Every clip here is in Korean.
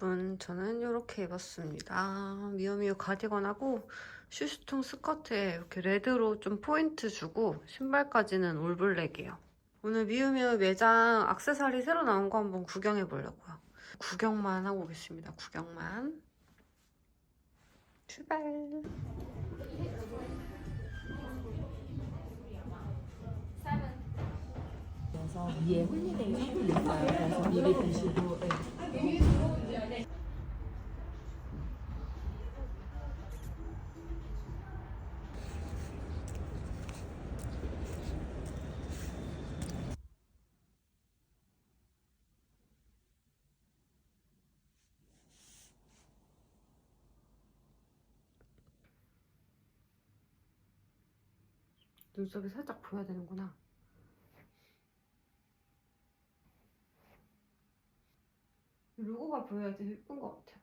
여러분, 저는 이렇게 입었습니다. 미우미우 가디건하고 슈즈통 스커트에 이렇게 레드로 좀 포인트 주고 신발까지는 올블랙이에요. 오늘 미우미우 매장 액세서리 새로 나온 거 한번 구경해 보려고요. 구경만 하고 오겠습니다. 구경만. 출발. 그래서 위에 홀리데이 샵이 있어요. 그래서 미리 보시고. 눈썹이 살짝 보여야 되는구나. 로고가 보여야지 예쁜 것 같아요.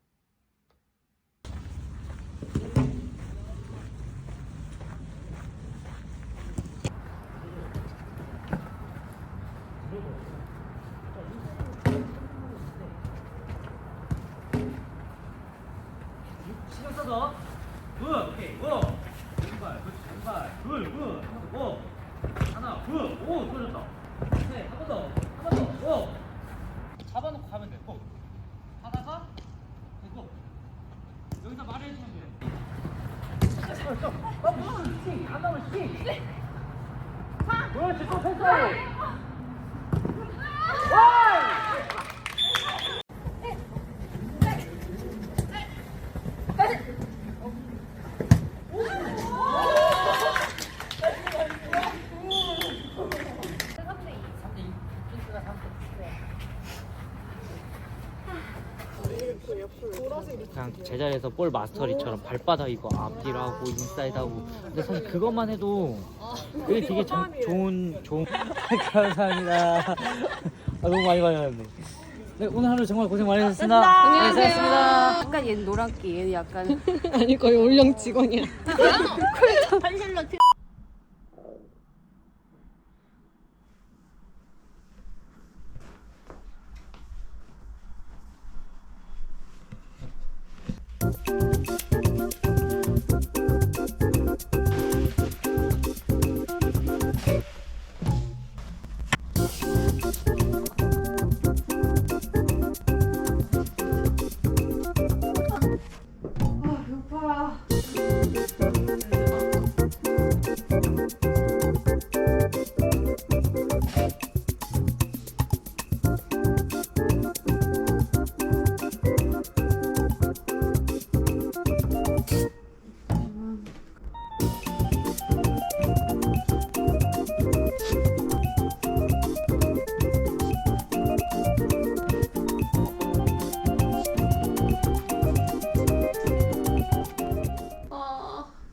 신경 써서 굿 오케이 고 왼발 그렇지 왼발 굿굿 고 하나 굿오 좋아졌다 네한번더고 잡아놓고 가면 돼고 하다가 되고 여기서 말을 해주면 돼요 안 나오면 씩 그렇지 또 패스하고 그냥 제자리에서 볼 마스터리처럼 발바닥 이거 앞뒤로 하고 인사이드 하고 근데 사실 그것만 해도 그게 되게 좋은 감사합니다. 너무 많이 받았네. 네, 오늘 하루 정말 고생 많이 하셨습니다. 안녕하세요. 약간 얘는 노랗게, 얘는 약간 아니 거의 올영 직원이야.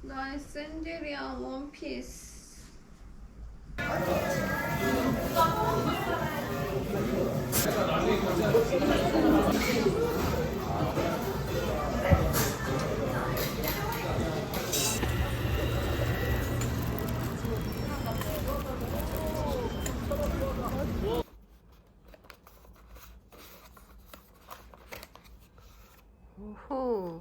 나의 샌들이야 원피스. 오호.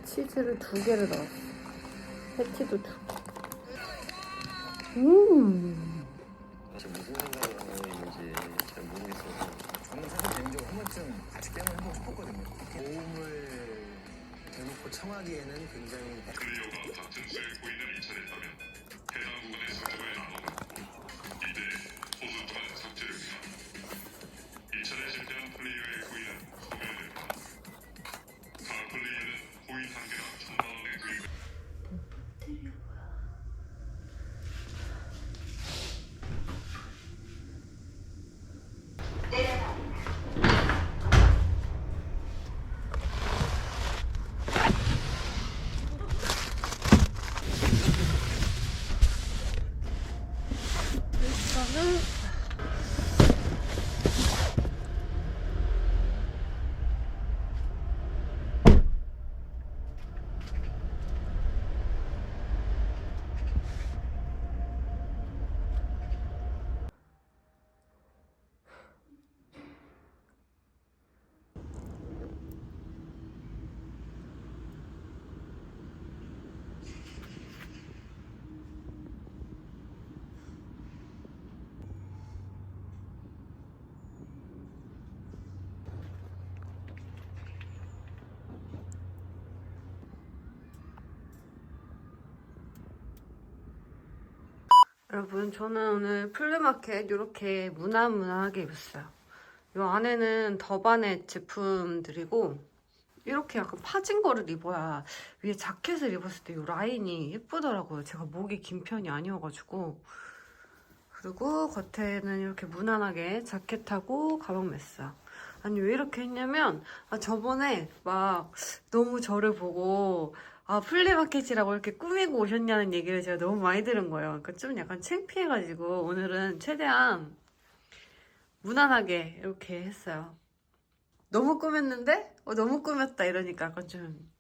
치즈를 2개를 넣었어. 패티도 2개. 지금 무슨 생각을 하고 있는지 잘 모르겠어서 저는 사실 개인적으로 한 번쯤 같이 게임을 해보고 싶었거든요. 도움을 대놓고 청하기에는 굉장히 플레이어가 같은 수의 코인을 인천했다면 해당 부분의 성적을 나눠놓고 이때 소수점의 삭제를 위한 인천에 실패한 플레이어의 코인은 소멸됩니다. 각 플레이어는 코인 한 개당 1000만원의 수익을 여러분, 저는 오늘 플리마켓 이렇게 무난무난하게 입었어요. 이 안에는 더반의 제품들이고 이렇게 약간 파진 거를 입어야 위에 자켓을 입었을 때 이 라인이 예쁘더라고요. 제가 목이 긴 편이 아니어가지고. 그리고 겉에는 이렇게 무난하게 자켓하고 가방 맸어요. 아니 왜 이렇게 했냐면 저번에 막 너무 저를 보고 플리마켓이라고 이렇게 꾸미고 오셨냐는 얘기를 제가 너무 많이 들은 거예요. 그러니까 좀 약간 창피해가지고 오늘은 최대한 무난하게 이렇게 했어요. 너무 꾸몄는데 너무 꾸몄다 이러니까 약간 좀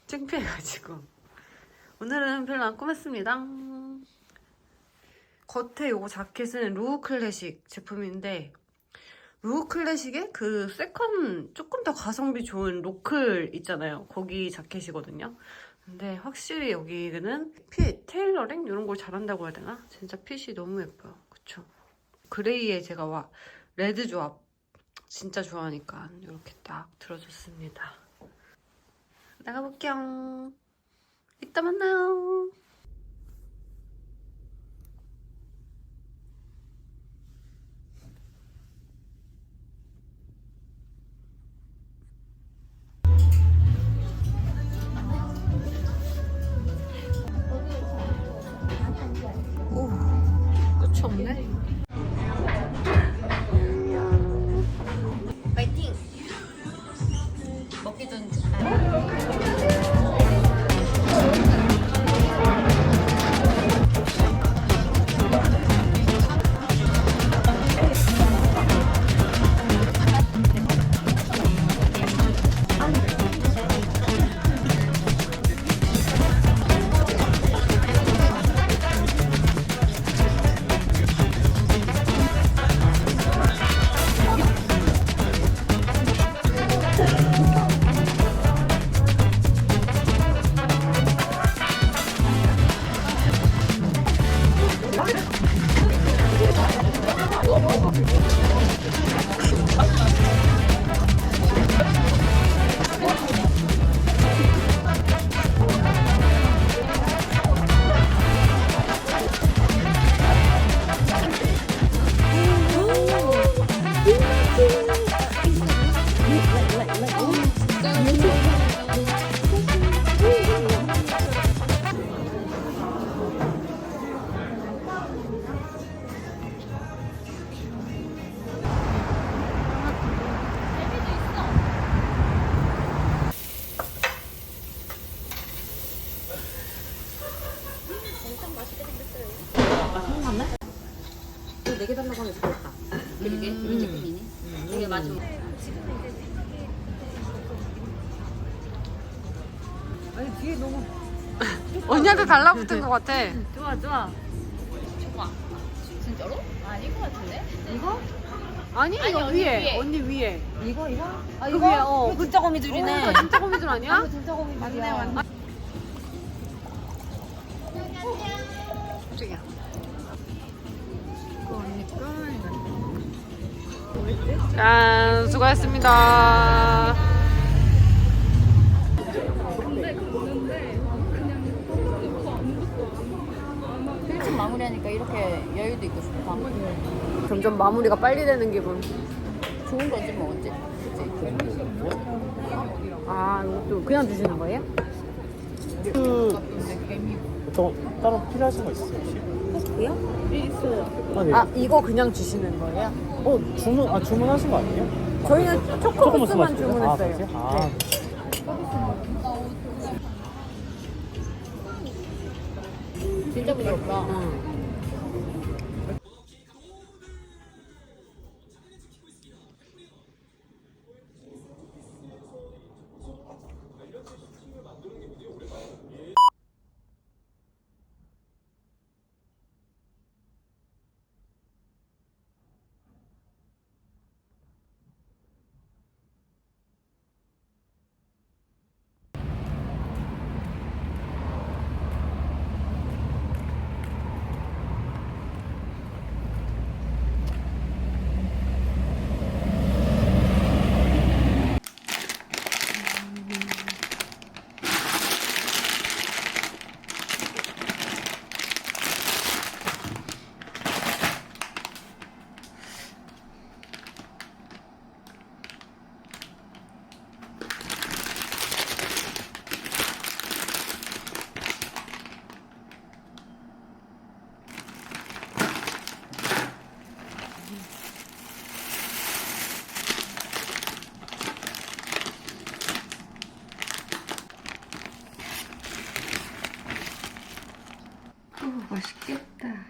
창피해가지고 오늘은 별로 안 꾸몄습니다. 겉에 요거 자켓은 루우 클래식 제품인데 루우 클래식의 그 세컨 조금 더 가성비 좋은 로클 있잖아요. 거기 자켓이거든요. 근데 확실히 여기는 핏, 테일러링 이런 걸 잘한다고 해야 되나? 진짜 핏이 너무 예뻐요. 그쵸? 그레이에 제가 레드 조합 진짜 좋아하니까 이렇게 딱 들어줬습니다. 나가볼게요. 이따 만나요. 오, 끝이 없네. 파이팅! 먹기 전 네개 달라고 하면 좋겠다. 그러게, 이 제품이네. 이게 맞아. 아니 뒤에 너무 언니한테 달라붙은 것 같아. 좋아 좋아. 좋아. 진짜로? 아닌 것 같은데? 이거? 아니 이거 언니 위에. 위에. 언니 위에. 이거? 아 그 이거? 위에, 이거 진짜 거미줄이네. 이거 진짜 거미줄 아니야? 이거 진짜 거미줄이야. 맞네. 깜짝이야. 짠, 수고하셨습니다. 일찍 마무리하니까 이렇게 여유도 있고 좋다. 점점 마무리가 빨리 되는 기분. 좋은 거지 뭐 어째. 그치? 이것도 그냥 주시는 거예요? 또 따로 필요하신 거 있어요 혹시? 아, 이거 그냥 주시는 거예요? 주문하신 거 아니에요? 저희는 초코무스만 주문했어요. 네. 진짜 부드럽다. 맛있겠다.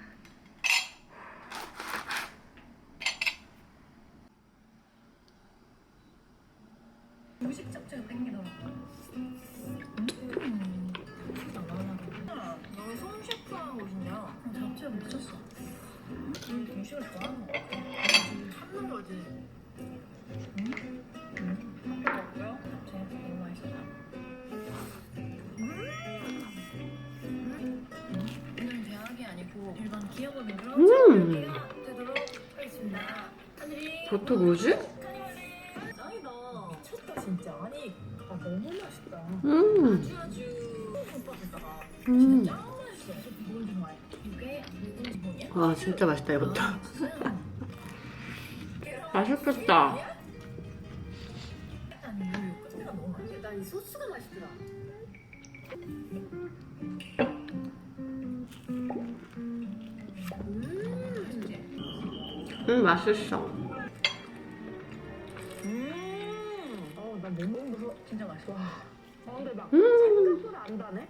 음식 자체가 땡기더라고. 너 손 셰프하고 있냐? 잡채가 미쳤어. 음식을 좋아하는 거 같아. 찾는 거지. 먹고요. 잡채 너무 맛있어. 오늘 대학이 아니고 일반 기업원으로 되도록 하겠습니다. 하늘이 버터 뭐지? 짱이다. 미쳤다 진짜. 아니 너무 맛있다. 아주 오빠겠다가 진짜 짱 맛있어. 뭘 좋아해? 이게 묵은지 뭐냐? 와 진짜 맛있다 이것도. 맛있겠다. 아니 이 끝에가 너무 맛있어. 난 이 소스가 맛있더라. 맛있어. 난 냉동도 진짜 맛있어. 근데 막 생각보다 안 다네.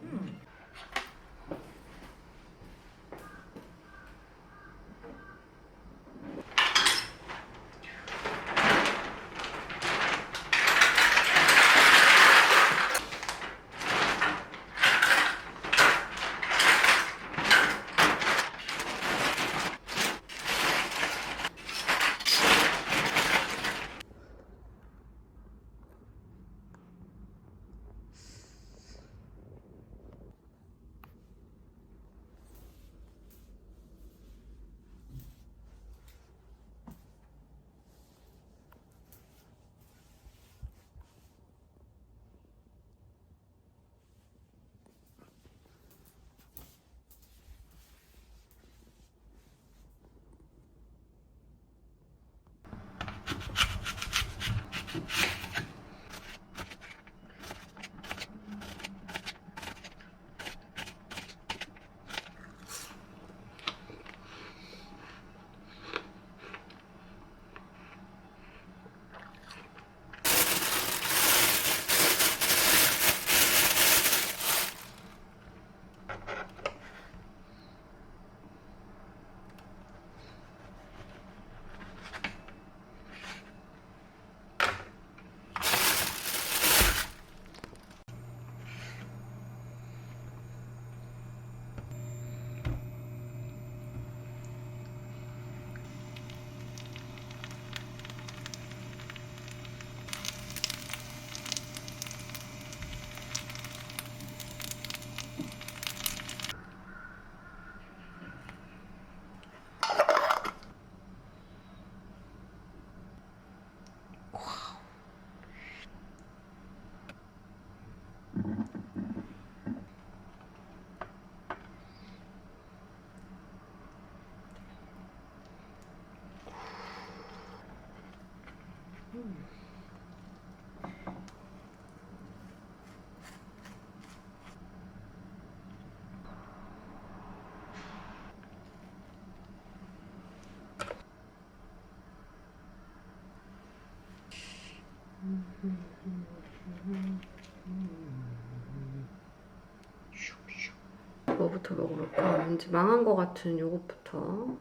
뭐부터 먹어볼까? 왠지 망한 것 같은 요것부터.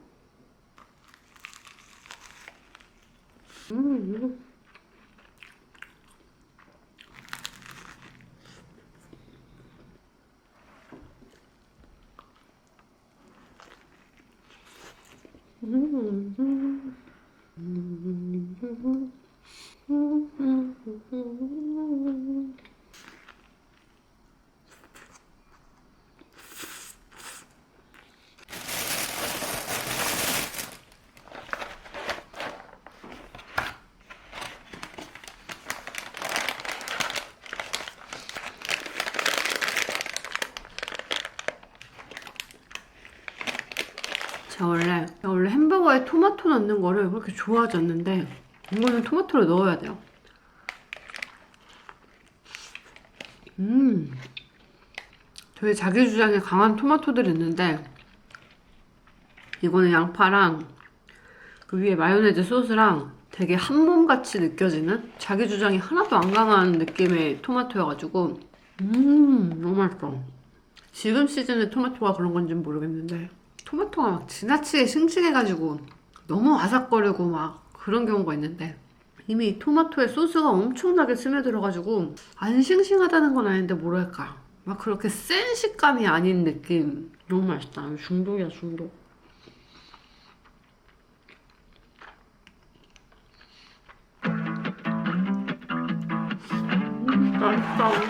제가 원래 햄버거에 토마토 넣는 거를 그렇게 좋아하지 않는데 이거는 토마토를 넣어야 돼요. 되게 자기 주장에 강한 토마토들이 있는데 이거는 양파랑 그 위에 마요네즈 소스랑 되게 한 몸같이 느껴지는 자기 주장이 하나도 안 강한 느낌의 토마토여가지고 너무 맛있어. 지금 시즌의 토마토가 그런 건지 모르겠는데 토마토가 막 지나치게 싱싱해가지고 너무 바삭거리고 막 그런 경우가 있는데 이미 토마토에 소스가 엄청나게 스며들어가지고 안 싱싱하다는 건 아닌데 뭐랄까 막 그렇게 센 식감이 아닌 느낌. 너무 맛있다. 이거 중독이야, 중독. 맛있다.